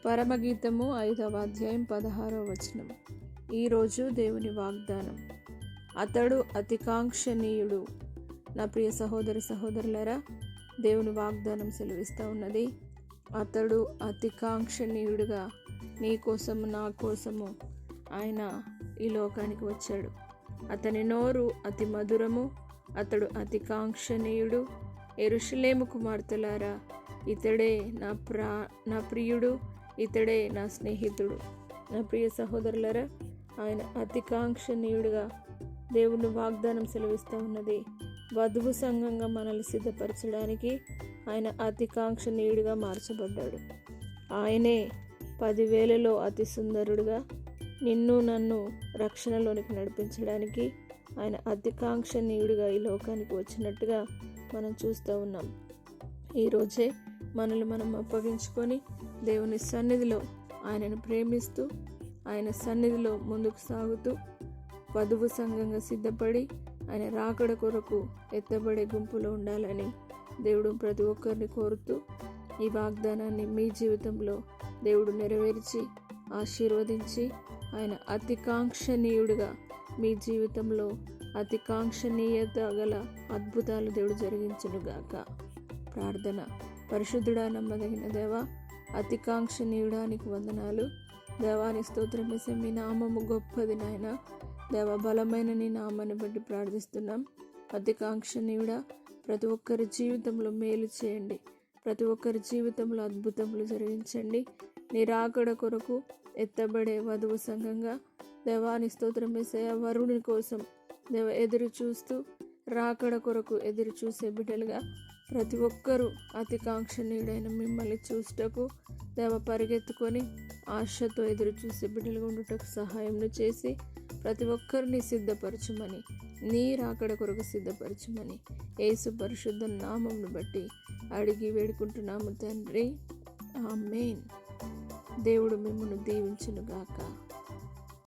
పరమగీతము 5వ అధ్యాయం 16వ వచనం. ఈరోజు దేవుని వాగ్దానం. అతడు అతికాంక్షణీయుడు. నా ప్రియ సహోదరులారా, దేవుని వాగ్దానం సెలవిస్తూ ఉన్నది. అతడు అతికాంక్షణీయుడుగా నీ కోసము నా కోసము ఆయన ఈ లోకానికి వచ్చాడు. అతని నోరు అతి మధురము, అతడు అతికాంక్షణీయుడు. యెరూషలేము కుమార్తెలారా, ఇతడే నా ప్రియుడు, ఇతడే నా స్నేహితుడు. నా ప్రియ సహోదరులారా, ఆయన అతికాంక్షణీయుడుగా దేవుని వాగ్దానం సెలవిస్తూ ఉన్నది. వధువు సంఘంగా మనల్ని సిద్ధపరచడానికి ఆయన అతికాంక్షణీయుడిగా మార్చబడ్డాడు. ఆయనే 10,000లో అతి సుందరుడుగా నిన్ను నన్ను రక్షణలోనికి నడిపించడానికి ఆయన అతికాంక్షణీయుడిగా ఈ లోకానికి వచ్చినట్టుగా మనం చూస్తూ ఉన్నాం. ఈరోజే మనల్ని మనం అప్పగించుకొని దేవుని సన్నిధిలో ఆయనను ప్రేమిస్తూ ఆయన సన్నిధిలో ముందుకు సాగుతూ వధువు సంఘంగా సిద్ధపడి ఆయన రాకడ కొరకు ఎత్తబడే గుంపులో ఉండాలని దేవుడు ప్రతి ఒక్కరిని కోరుతూ ఈ వాగ్దానాన్ని మీ జీవితంలో దేవుడు నెరవేర్చి ఆశీర్వదించి ఆయన అతికాంక్షణీయుడిగా మీ జీవితంలో అతికాంక్షణీయత గల అద్భుతాలు దేవుడు జరిగించునుగాక. ప్రార్థన. పరిశుద్ధుడా, నమ్మదగిన దేవా, అతికాంక్షణీయుడానికి వందనాలు. దేవాని స్తోత్రం వేసే మీ నామము గొప్పది నాయన. దేవ, బలమైన నీ నామాన్ని బట్టి ప్రార్థిస్తున్నాం. అతికాంక్షణీయుడా, ప్రతి ఒక్కరి జీవితంలో మేలు చేయండి. ప్రతి ఒక్కరి జీవితంలో అద్భుతములు జరిగించండి. నీ రాకడ కొరకు ఎత్తబడే వధువు సంఘంగా దేవాని స్తోత్రం వేసే వరుని కోసం దేవ ఎదురు చూస్తూ రాకడ కొరకు ఎదురు చూసే బిడ్డలుగా ప్రతి ఒక్కరూ అతికాంక్షణీయుడైన మిమ్మల్ని చూసుటకు దేవ పరిగెత్తుకొని ఆశతో ఎదురు చూసే బిడ్డలుగా ఉండుటకు సహాయం చేసి ప్రతి ఒక్కరిని సిద్ధపరచుమని, నీ రాకడ కొరకు సిద్ధపరచుమని యేసు పరిశుద్ధ నామమును బట్టి అడిగి వేడుకుంటున్నాము తండ్రి. ఆమేన్. దేవుడు మిమ్మల్ని దీవించునుగాక.